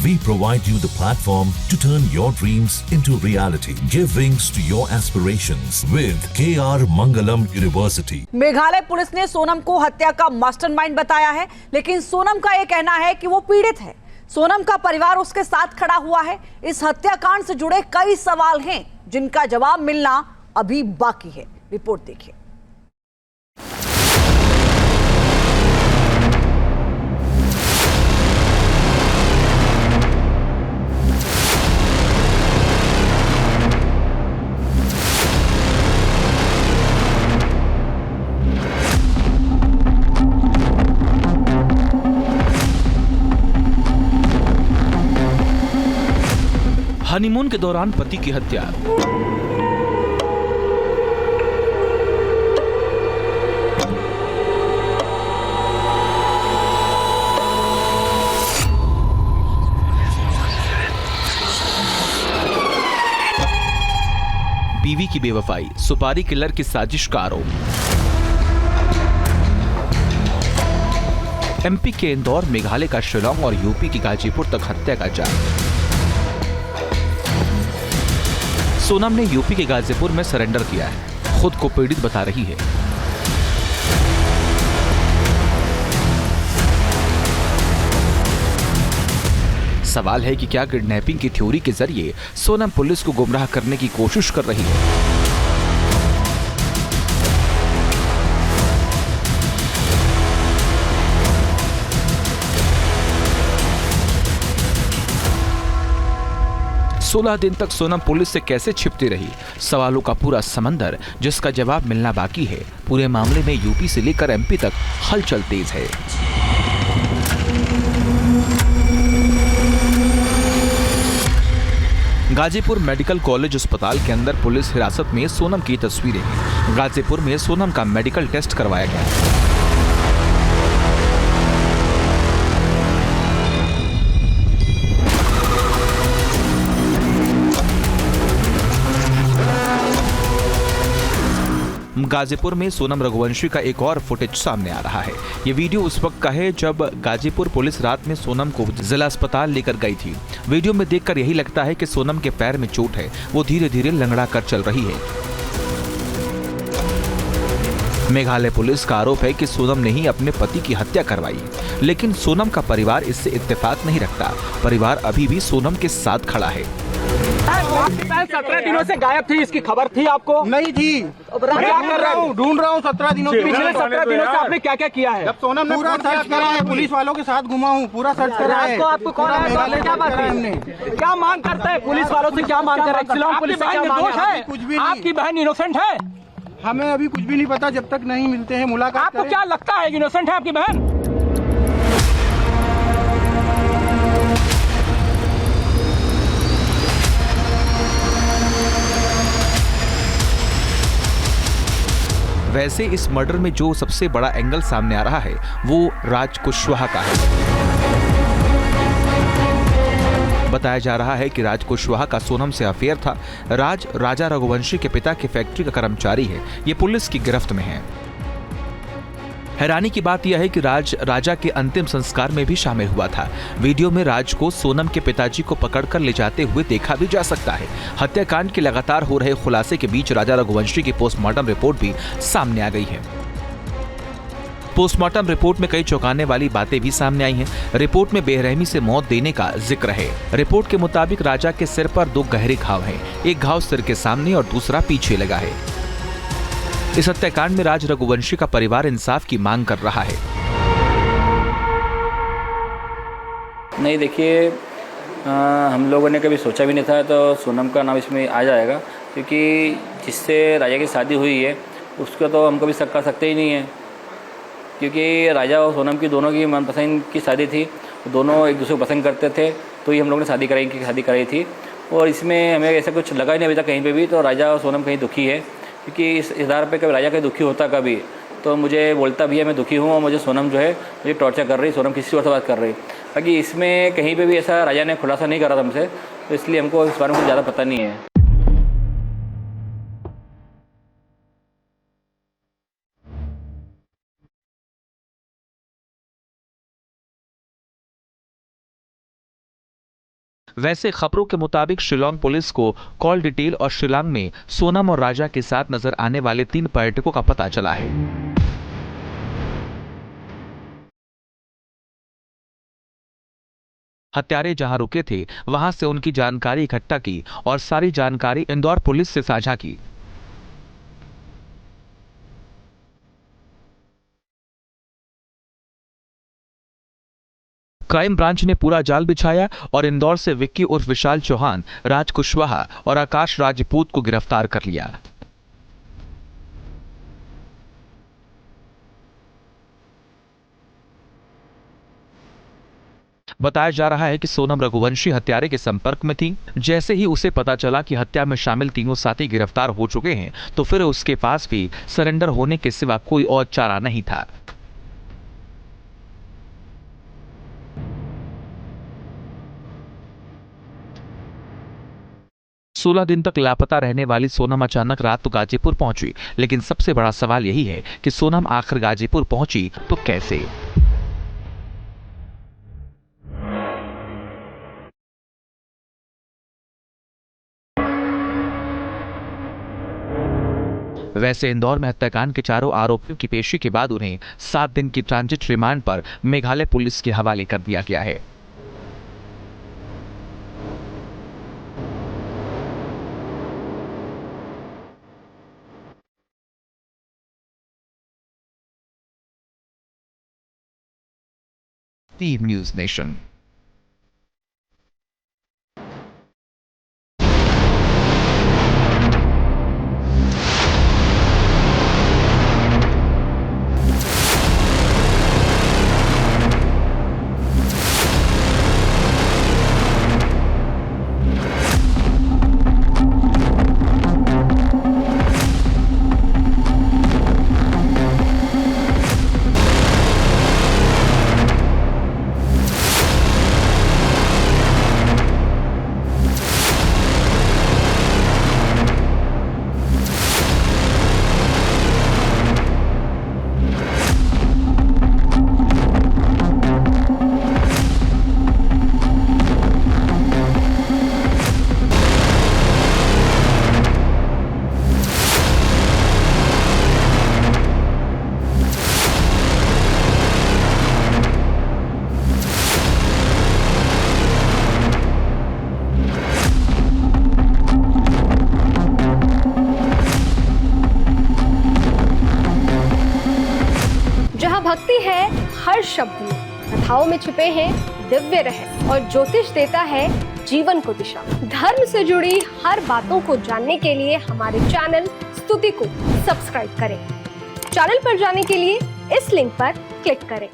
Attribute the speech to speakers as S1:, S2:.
S1: We provide you the platform to turn your dreams into reality. Give wings to your aspirations with KR Mangalam University.
S2: Meghalaya police ने सोनम को हत्या का mastermind बताया है, लेकिन सोनम का यह कहना है कि वो पीड़ित है। सोनम का परिवार उसके साथ खड़ा हुआ है। इस हत्याकांड से जुड़े कई सवाल हैं जिनका जवाब मिलना अभी बाकी है। रिपोर्ट देखिए।
S3: हनीमून के दौरान पति की हत्या। बीवी की बेवफाई, सुपारी किलर की साजिश का आरोप। एमपी के इंदौर, मेघालय का शिलोंग और यूपी की गाजीपुर तक हत्या का जाल। सोनम ने यूपी के गाजीपुर में सरेंडर किया है, खुद को पीड़ित बता रही है। सवाल है कि क्या किडनैपिंग की थ्योरी के जरिए सोनम पुलिस को गुमराह करने की कोशिश कर रही है। सोलह दिन तक सोनम पुलिस से कैसे छिपती रही? सवालों का पूरा समंदर जिसका जवाब मिलना बाकी है। पूरे मामले में यूपी से लेकर एमपी तक हलचल तेज है। गाजीपुर मेडिकल कॉलेज अस्पताल के अंदर पुलिस हिरासत में सोनम की तस्वीरें हैं। गाजीपुर में सोनम का मेडिकल टेस्ट करवाया गया। गाजीपुर में सोनम रघुवंशी का एक और फुटेज सामने आ रहा है। ये वीडियो उस वक्त का है जब गाजीपुर पुलिस रात में सोनम को जिला अस्पताल लेकर गई थी। वीडियो में देखकर यही लगता है कि सोनम के पैर में चोट है, वो धीरे धीरे लंगड़ा कर चल रही है। मेघालय पुलिस का आरोप है कि सोनम ने ही अपने पति की हत्या करवाई, लेकिन सोनम का परिवार इससे इत्तेफाक नहीं रखता। परिवार अभी भी सोनम के साथ खड़ा है।
S4: 17 दिनों से गायब थी, इसकी खबर थी आपको?
S5: नहीं थी।
S4: क्या कर रहा हूँ?
S5: ढूंढ रहा हूँ 17 दिनों से।
S4: पिछले 17 दिनों से आपने क्या क्या किया है?
S5: जब सोनम ने पूरा सर्च करा है, पुलिस वालों के साथ घुमा हूँ, पूरा सर्च करा है।
S4: आपको कौन है? क्या बात है? हमने क्या मांग करता है पुलिस वालों से? क्या मांग कर रहा है? शिलोंग पुलिस से क्या मांग है?
S5: कुछ भी नहीं।
S4: आपकी बहन इनोसेंट है?
S5: हमें अभी कुछ भी नहीं पता जब तक नहीं मिलते हैं, मुलाकात।
S4: आपको क्या लगता है इनोसेंट है आपकी बहन?
S3: वैसे इस मर्डर में जो सबसे बड़ा एंगल सामने आ रहा है वो राज कुशवाहा का है। बताया जा रहा है कि राज कुशवाहा का सोनम से अफेयर था। राज राजा रघुवंशी के पिता की फैक्ट्री का कर्मचारी है। ये पुलिस की गिरफ्त में है। हैरानी की बात यह है कि राज राजा के अंतिम संस्कार में भी शामिल हुआ था। वीडियो में राज को सोनम के पिताजी को पकड़कर ले जाते हुए देखा भी जा सकता है। हत्याकांड के लगातार हो रहे खुलासे के बीच राजा रघुवंशी की पोस्टमार्टम रिपोर्ट भी सामने आ गई है। पोस्टमार्टम रिपोर्ट में कई चौंकाने वाली बातें भी सामने आई हैं। रिपोर्ट में बेरहमी से मौत देने का जिक्र है। रिपोर्ट के मुताबिक राजा के सिर पर 2 गहरे घाव हैं। एक घाव सिर के सामने और दूसरा पीछे लगा है। इस हत्याकांड में राज रघुवंशी का परिवार इंसाफ की मांग कर रहा है।
S6: नहीं, देखिए, हम लोगों ने कभी सोचा भी नहीं था तो सोनम का नाम इसमें आ जाएगा, क्योंकि जिससे राजा की शादी हुई है उसको तो हम कभी शक कर सकते ही नहीं है, क्योंकि राजा और सोनम की दोनों की मनपसंद की शादी थी। दोनों एक दूसरे को पसंद करते थे, तो ही हम लोगों ने शादी कराई थी। और इसमें हमें ऐसा कुछ लगा ही नहीं अभी तक कहीं पे भी। तो राजा और सोनम कहीं दुखी है, क्योंकि इस आधार पे कभी राजा कहीं दुखी होता कभी तो मुझे बोलता भैया मैं दुखी हूँ और मुझे सोनम जो है मुझे टॉर्चर कर रही, सोनम किसी और से बात कर रही। बाकी इसमें कहीं पे भी ऐसा राजा ने खुलासा नहीं करा था हमसे, तो इसलिए हमको इस बारे में कुछ ज़्यादा पता नहीं है।
S3: वैसे खबरों के मुताबिक शिलांग पुलिस को कॉल डिटेल और शिलांग में सोनम और राजा के साथ नजर आने वाले 3 पर्यटकों का पता चला है। हत्यारे जहां रुके थे वहां से उनकी जानकारी इकट्ठा की और सारी जानकारी इंदौर पुलिस से साझा की। क्राइम ब्रांच ने पूरा जाल बिछाया और इंदौर से विक्की उर्फ विशाल चौहान, राज कुशवाहा और आकाश राजपूत को गिरफ्तार कर लिया। बताया जा रहा है कि सोनम रघुवंशी हत्यारे के संपर्क में थी। जैसे ही उसे पता चला कि हत्या में शामिल तीनों साथी गिरफ्तार हो चुके हैं, तो फिर उसके पास भी सरेंडर होने के सिवा कोई और चारा नहीं था। सोलह दिन तक लापता रहने वाली सोनम अचानक रात को गाजीपुर पहुंची, लेकिन सबसे बड़ा सवाल यही है कि सोनम आखिर गाजीपुर पहुंची तो कैसे। वैसे इंदौर में हत्याकांड के चारों आरोपियों की पेशी के बाद उन्हें 7 दिन की ट्रांजिट रिमांड पर मेघालय पुलिस के हवाले कर दिया गया है। Steve News Nation।
S7: भक्ति है हर शब्द में, कथाओं में छुपे हैं दिव्य रहस्य और ज्योतिष देता है जीवन को दिशा। धर्म से जुड़ी हर बातों को जानने के लिए हमारे चैनल स्तुति को सब्सक्राइब करें। चैनल पर जाने के लिए इस लिंक पर क्लिक करें।